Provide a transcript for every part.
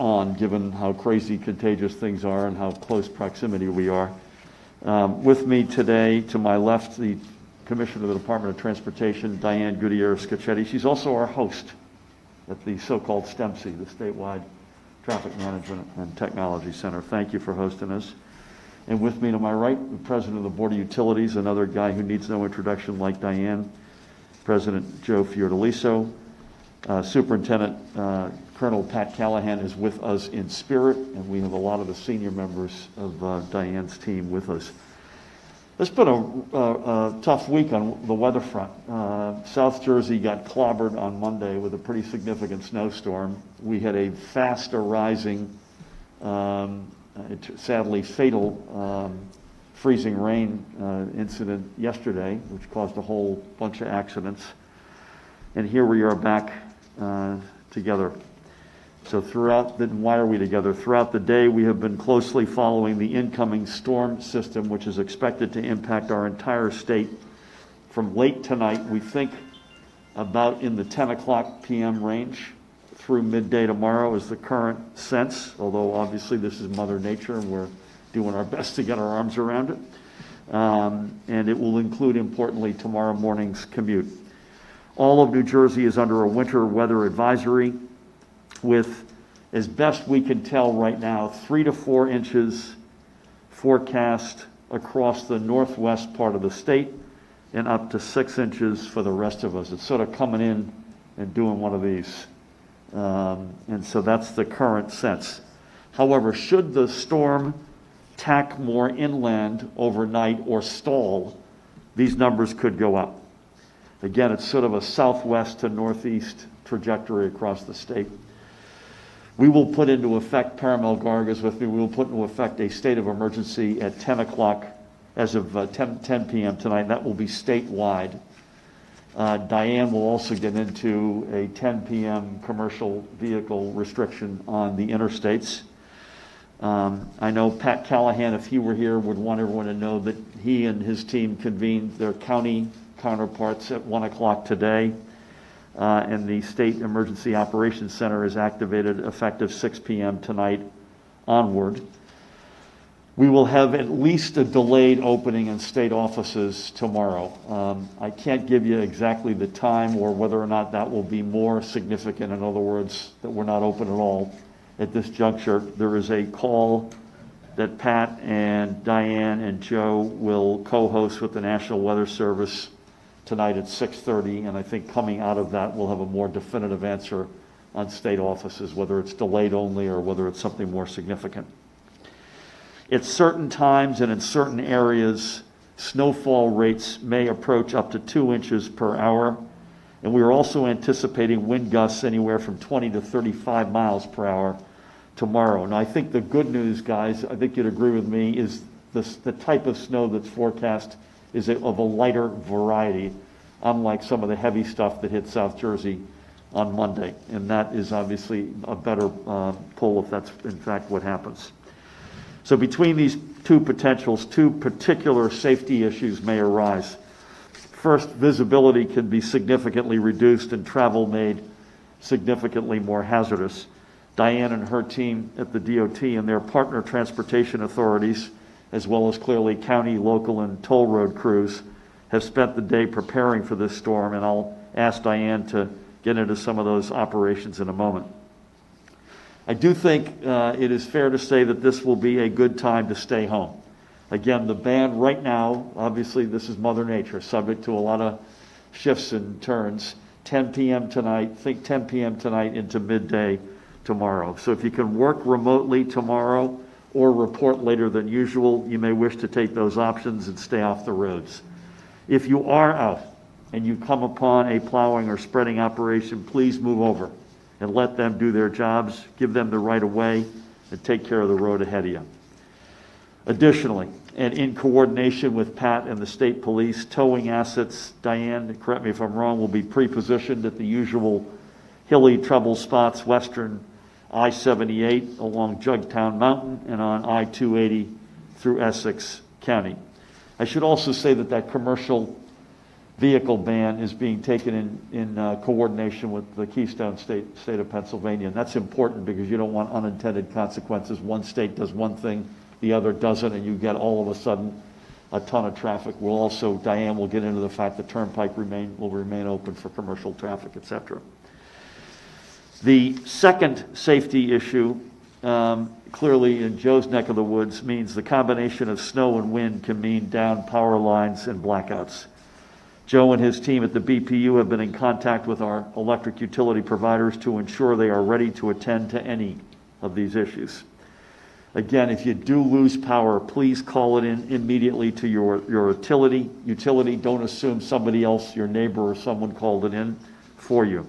on, given how crazy contagious things are and how close proximity we are. With me today, to my left, the Commissioner of the Department of Transportation, Diane Gutierrez. She's also our host at the so-called STEMC, the Statewide Traffic Management and Technology Center. Thank you for hosting us. And with me to my right, the President of the Board of Utilities, another guy who needs no introduction like Diane, President Joe Fiordaliso. Superintendent Colonel Pat Callahan is with us in spirit, and we have a lot of the senior members of Diane's team with us. It's been a tough week on the weather front. South Jersey got clobbered on Monday with a pretty significant snowstorm. We had a fast arising, sadly fatal freezing rain incident yesterday, which caused a whole bunch of accidents. And here we are back together. So why are we together? Throughout the day, we have been closely following the incoming storm system, which is expected to impact our entire state from late tonight, we think about in the 10 o'clock p.m. range, through midday tomorrow is the current sense, although obviously this is Mother Nature and we're doing our best to get our arms around it. And it will include, importantly, tomorrow morning's commute. All of New Jersey is under a winter weather advisory with, as best we can tell right now, 3 to 4 inches forecast across the northwest part of the state and up to 6 inches for the rest of us. It's sort of coming in and doing one of these. And so that's the current sense. However, should the storm tack more inland overnight or stall, these numbers could go up. Again, it's sort of a southwest to northeast trajectory across the state. We will put into effect, Paramel Garg is with me, we will put into effect a state of emergency at 10 o'clock as of 10 p.m. tonight. That will be statewide. Diane will also get into a 10 p.m. commercial vehicle restriction on the interstates. I know Pat Callahan, if he were here, would want everyone to know that he and his team convened their county counterparts at 1 o'clock today, and the State Emergency Operations Center is activated effective 6 p.m. tonight onward. We will have at least a delayed opening in state offices tomorrow. I can't give you exactly the time or whether or not that will be more significant, in other words, that we're not open at all at this juncture. There is a call that Pat and Diane and Joe will co-host with the National Weather Service tonight at 6:30, and I think coming out of that we'll have a more definitive answer on state offices, whether it's delayed only or whether it's something more significant. At certain times and in certain areas, snowfall rates may approach up to 2 inches per hour, and we are also anticipating wind gusts anywhere from 20 to 35 miles per hour tomorrow. Now, I think the good news, guys, I think you'd agree with me, is the type of snow that's forecast is of a lighter variety, unlike some of the heavy stuff that hit South Jersey on Monday. And that is obviously a better pull if that's in fact what happens. So between these two potentials, two particular safety issues may arise. First, visibility can be significantly reduced and travel made significantly more hazardous. Diane and her team at the DOT and their partner transportation authorities, as well as clearly county, local, and toll road crews, have spent the day preparing for this storm, and I'll ask Diane to get into some of those operations in a moment. I do think it is fair to say that this will be a good time to stay home. Again, the ban right now, obviously this is Mother Nature, subject to a lot of shifts and turns. 10 p.m. tonight, think 10 p.m. tonight into midday tomorrow. So if you can work remotely tomorrow or report later than usual, you may wish to take those options and stay off the roads. If you are out and you come upon a plowing or spreading operation, please move over and let them do their jobs, give them the right of way, and take care of the road ahead of you. Additionally, and in coordination with Pat and the state police, towing assets, Diane, correct me if I'm wrong, will be pre-positioned at the usual hilly trouble spots, western I-78 along Jugtown Mountain and on I-280 through Essex County. I should also say that commercial vehicle ban is being taken in coordination with the Keystone state of Pennsylvania. And that's important because you don't want unintended consequences. One state does one thing, the other doesn't, and you get all of a sudden a ton of traffic. We'll also, Diane will get into the fact the turnpike will remain open for commercial traffic, et cetera. The second safety issue, clearly in Joe's neck of the woods, means the combination of snow and wind can mean down power lines and blackouts. Joe and his team at the BPU have been in contact with our electric utility providers to ensure they are ready to attend to any of these issues. Again, if you do lose power, please call it in immediately to your utility. Don't assume somebody else, your neighbor or someone, called it in for you.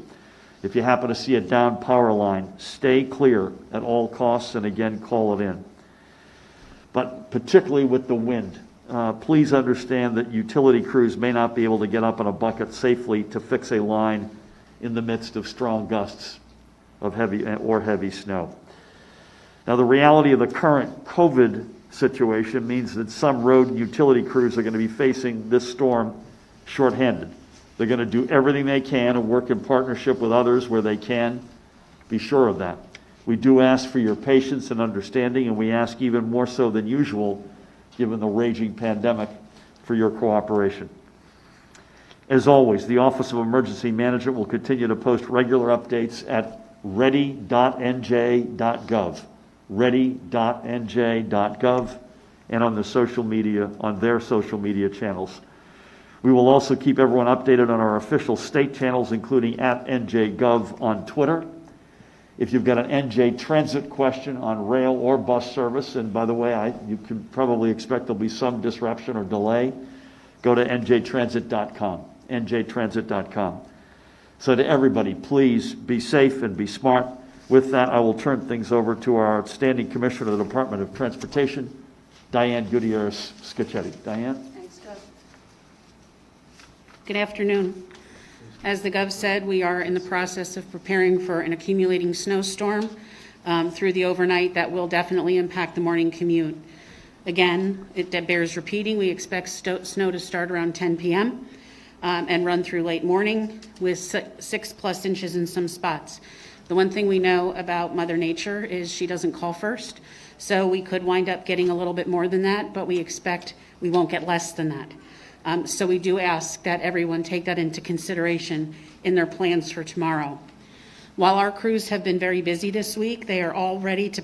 If you happen to see a down power line, stay clear at all costs, and again, call it in. But particularly with the wind, please understand that utility crews may not be able to get up in a bucket safely to fix a line in the midst of strong gusts of heavy snow. Now, the reality of the current COVID situation means that some road and utility crews are going to be facing this storm shorthanded. They're going to do everything they can and work in partnership with others where they can. Be sure of that. We do ask for your patience and understanding, and we ask even more so than usual, given the raging pandemic, for your cooperation. As always, the Office of Emergency Management will continue to post regular updates at ready.nj.gov, ready.nj.gov, and on their social media channels. We will also keep everyone updated on our official state channels, including at NJGov on Twitter. If you've got an NJ Transit question on rail or bus service, and by the way, you can probably expect there'll be some disruption or delay, go to njtransit.com, njtransit.com. So to everybody, please be safe and be smart. With that, I will turn things over to our outstanding Commissioner of the Department of Transportation, Diane Gutierrez. Diane? Thanks, Gov. Good afternoon. As the Gov said, we are in the process of preparing for an accumulating snowstorm through the overnight that will definitely impact the morning commute. Again, it bears repeating. We expect snow to start around 10 p.m. And run through late morning with 6+ inches in some spots. The one thing we know about Mother Nature is she doesn't call first, so we could wind up getting a little bit more than that, but we expect we won't get less than that. So we do ask that everyone take that into consideration in their plans for tomorrow. While our crews have been very busy this week, they are all ready to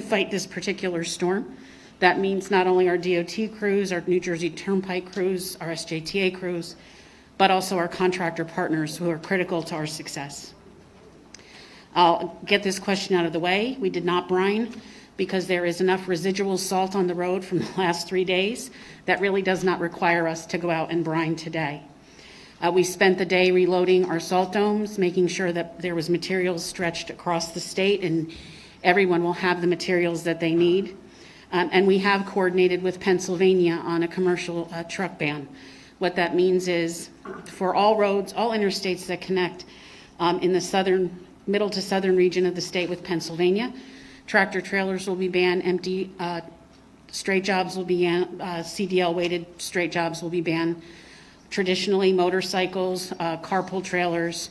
fight this particular storm. That means not only our DOT crews, our New Jersey Turnpike crews, our SJTA crews, but also our contractor partners who are critical to our success. I'll get this question out of the way. We did not brine because there is enough residual salt on the road from the last 3 days that really does not require us to go out and brine today. We spent the day reloading our salt domes, making sure that there was materials stretched across the state and everyone will have the materials that they need. And we have coordinated with Pennsylvania on a commercial truck ban. What that means is for all roads, all interstates that connect in the middle to southern region of the state with Pennsylvania, tractor trailers will be banned, empty straight jobs will be banned, CDL weighted straight jobs will be banned. Traditionally, motorcycles, carpool trailers,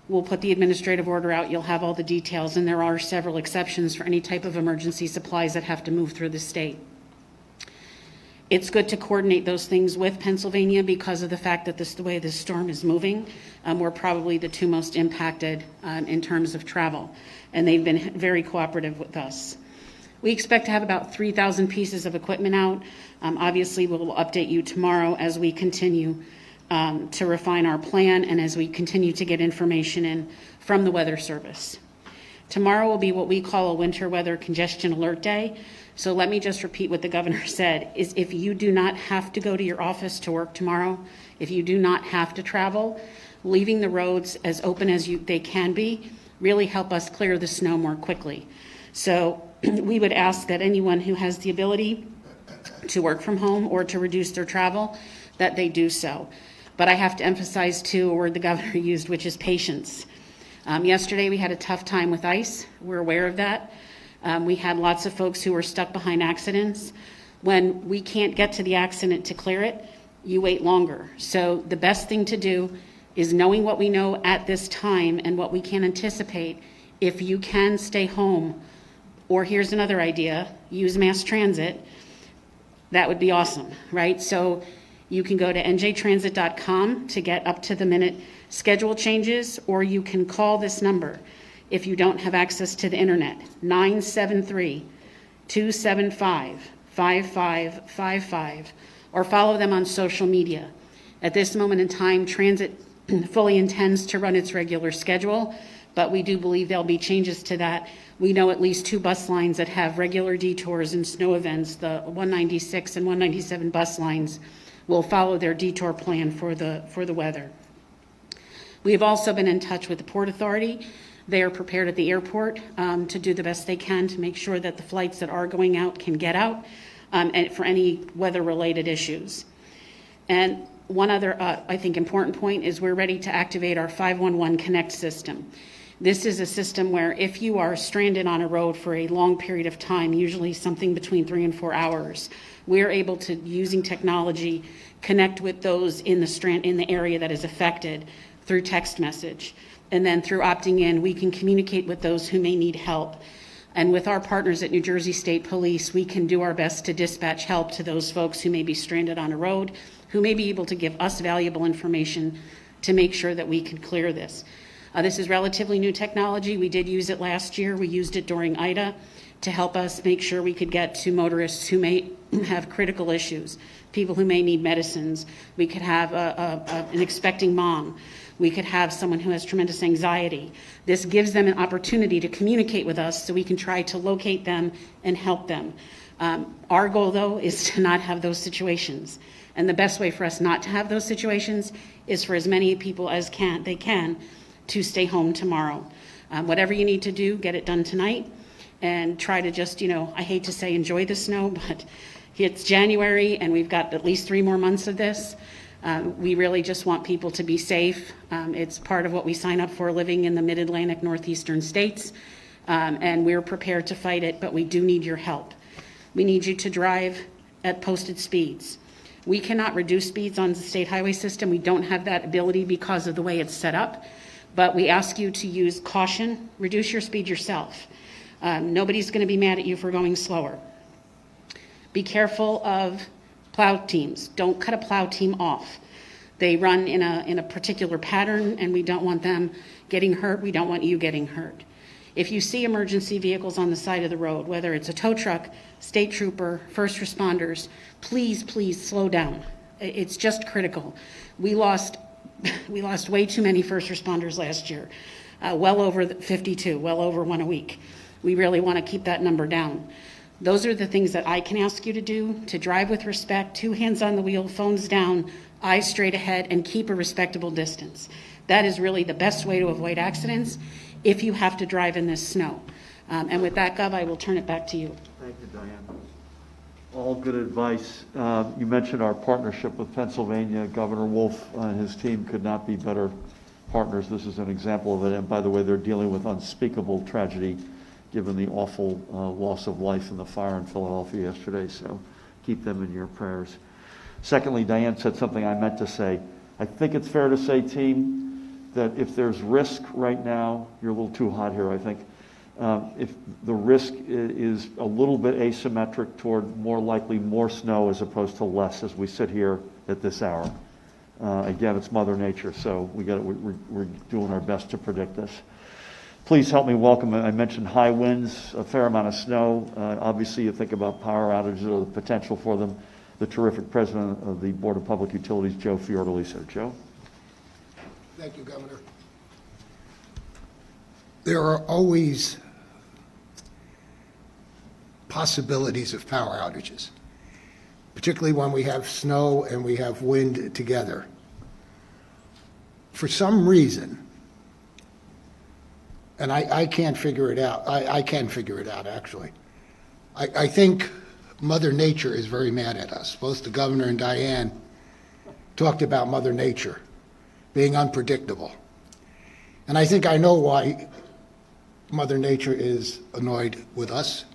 we'll put the administrative order out, you'll have all the details, and there are several exceptions for any type of emergency supplies that have to move through the state. It's good to coordinate those things with Pennsylvania because of the fact that the way this storm is moving. We're probably the two most impacted in terms of travel, and they've been very cooperative with us. We expect to have about 3,000 pieces of equipment out. Obviously, we'll update you tomorrow as we continue to refine our plan and as we continue to get information in from the Weather Service. Tomorrow will be what we call a winter weather congestion alert day. So let me just repeat what the governor said, is if you do not have to go to your office to work tomorrow, if you do not have to travel, leaving the roads as open as they can be really help us clear the snow more quickly. So we would ask that anyone who has the ability to work from home or to reduce their travel, that they do so. But I have to emphasize too a word the governor used, which is patience. Yesterday we had a tough time with ice. We're aware of that. We had lots of folks who were stuck behind accidents. When we can't get to the accident to clear it, you wait longer. So the best thing to do is knowing what we know at this time and what we can anticipate. If you can stay home, or here's another idea, use mass transit, that would be awesome, right? So you can go to njtransit.com to get up to the minute schedule changes, or you can call this number if you don't have access to the internet, 973-275-5555, or follow them on social media. At this moment in time, transit fully intends to run its regular schedule, but we do believe there'll be changes to that. We know at least 2 bus lines that have regular detours and snow events. The 196 and 197 bus lines will follow their detour plan for the weather. We have also been in touch with the Port Authority. They are prepared at the airport to do the best they can to make sure that the flights that are going out can get out, and for any weather-related issues. And one other, I think, important point is we're ready to activate our 511 Connect system. This is a system where if you are stranded on a road for a long period of time, usually something between 3 and 4 hours, we're able to, using technology, connect with those in the area that is affected through text message. And then through opting in, we can communicate with those who may need help. And with our partners at New Jersey State Police, we can do our best to dispatch help to those folks who may be stranded on a road, who may be able to give us valuable information to make sure that we can clear this. This is relatively new technology. We did use it last year. We used it during Ida to help us make sure we could get to motorists who may have critical issues, people who may need medicines. We could have an expecting mom. We could have someone who has tremendous anxiety. This gives them an opportunity to communicate with us so we can try to locate them and help them. Our goal, though, is to not have those situations. And the best way for us not to have those situations is for as many people as they can to stay home tomorrow. Whatever you need to do, get it done tonight, and try to just, I hate to say enjoy the snow, but it's January and we've got at least 3 more months of this. We really just want people to be safe. It's part of what we sign up for living in the mid-Atlantic northeastern states, and we're prepared to fight it, but we do need your help. We need you to drive at posted speeds. We cannot reduce speeds on the state highway system. We don't have that ability because of the way it's set up, but we ask you to use caution, reduce your speed yourself. Nobody's going to be mad at you for going slower. Be careful of plow teams. Don't cut a plow team off. They run in a particular pattern, and we don't want them getting hurt. We don't want you getting hurt. If you see emergency vehicles on the side of the road, whether it's a tow truck, state trooper, first responders, please, please slow down. It's just critical. We lost way too many first responders last year, well over 52, well over 1 a week. We really want to keep that number down. Those are the things that I can ask you to do: to drive with respect, 2 hands on the wheel, phones down, eyes straight ahead, and keep a respectable distance. That is really the best way to avoid accidents if you have to drive in this snow. And with that, Gov, I will turn it back to you. Thank you, Diane. All good advice. You mentioned our partnership with Pennsylvania. Governor Wolf and his team could not be better partners. This is an example of it. And by the way, they're dealing with unspeakable tragedy given the awful loss of life in the fire in Philadelphia yesterday. So keep them in your prayers. Secondly, Diane said something I meant to say. I think it's fair to say, team, that if there's risk right now, you're a little too hot here, I think. If the risk is a little bit asymmetric toward more likely more snow as opposed to less as we sit here at this hour. Again, it's Mother Nature, so we're doing our best to predict this. Please help me welcome, I mentioned high winds, a fair amount of snow. Obviously, you think about power outages or the potential for them. The terrific president of the Board of Public Utilities, Joe Fiordaliso. Joe? Thank you, Governor. There are always possibilities of power outages, particularly when we have snow and we have wind together. For some reason, and I can't figure it out, I can figure it out, actually. I think Mother Nature is very mad at us. Both the governor and Diane talked about Mother Nature being unpredictable. And I think I know why Mother Nature is annoyed with us,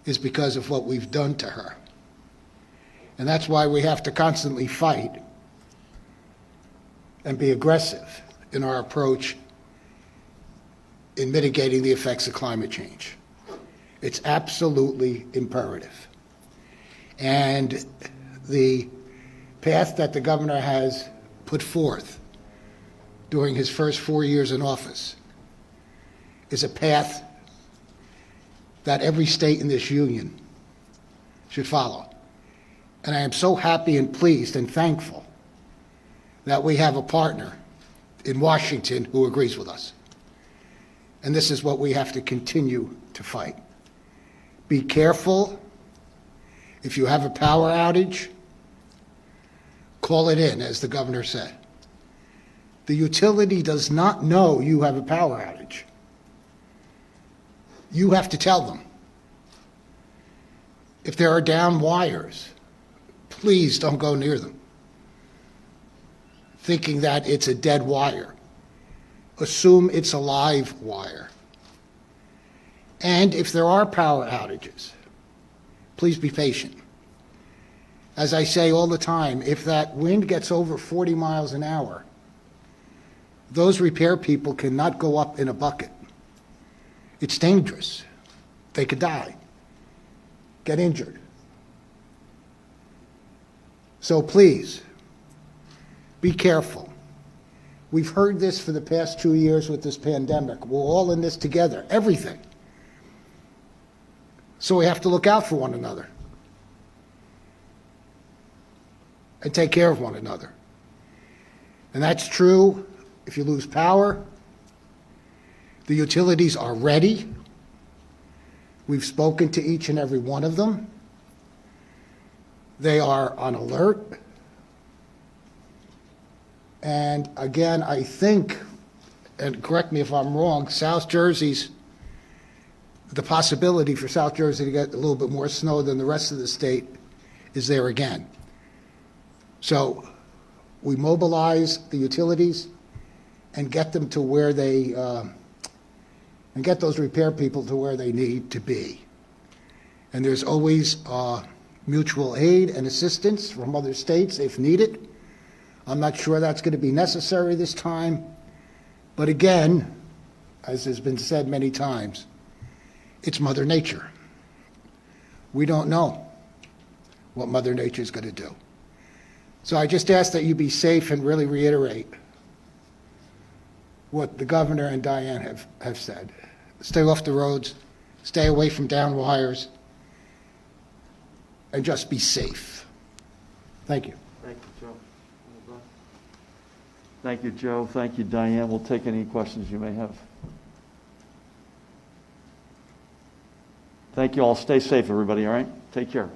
is because of what we've done to her. And that's why we have to constantly fight and be aggressive in our approach in mitigating the effects of climate change. It's absolutely imperative. And the path that the governor has put forth during his first 4 years in office is a path that every state in this union should follow. And I am so happy and pleased and thankful that we have a partner in Washington who agrees with us. And this is what we have to continue to fight. Be careful. If you have a power outage, call it in, as the governor said. The utility does not know you have a power outage. You have to tell them. If there are down wires, please don't go near them, thinking that it's a dead wire. Assume it's a live wire. And if there are power outages, please be patient. As I say all the time, if that wind gets over 40 miles an hour, those repair people cannot go up in a bucket. It's dangerous. They could die, get injured. So please, be careful. We've heard this for the past 2 years with this pandemic. We're all in this together, everything. So we have to look out for one another and take care of one another. And that's true if you lose power. The utilities are ready. We've spoken to each and every one of them. They are on alert. And again, I think, and correct me if I'm wrong, South Jersey's, the possibility for South Jersey to get a little bit more snow than the rest of the state is there again. So we mobilize the utilities and get them to where they, and get those repair people to where they need to be. And there's always mutual aid and assistance from other states if needed. I'm not sure that's going to be necessary this time. But again, as has been said many times, it's Mother Nature. We don't know what Mother Nature is going to do. So I just ask that you be safe and really reiterate what the governor and Diane have said. Stay off the roads, stay away from down wires, and just be safe. Thank you. Thank you, Joe. Well done. Thank you, Joe. Thank you, Diane. We'll take any questions you may have. Thank you all. Stay safe, everybody, all right? Take care.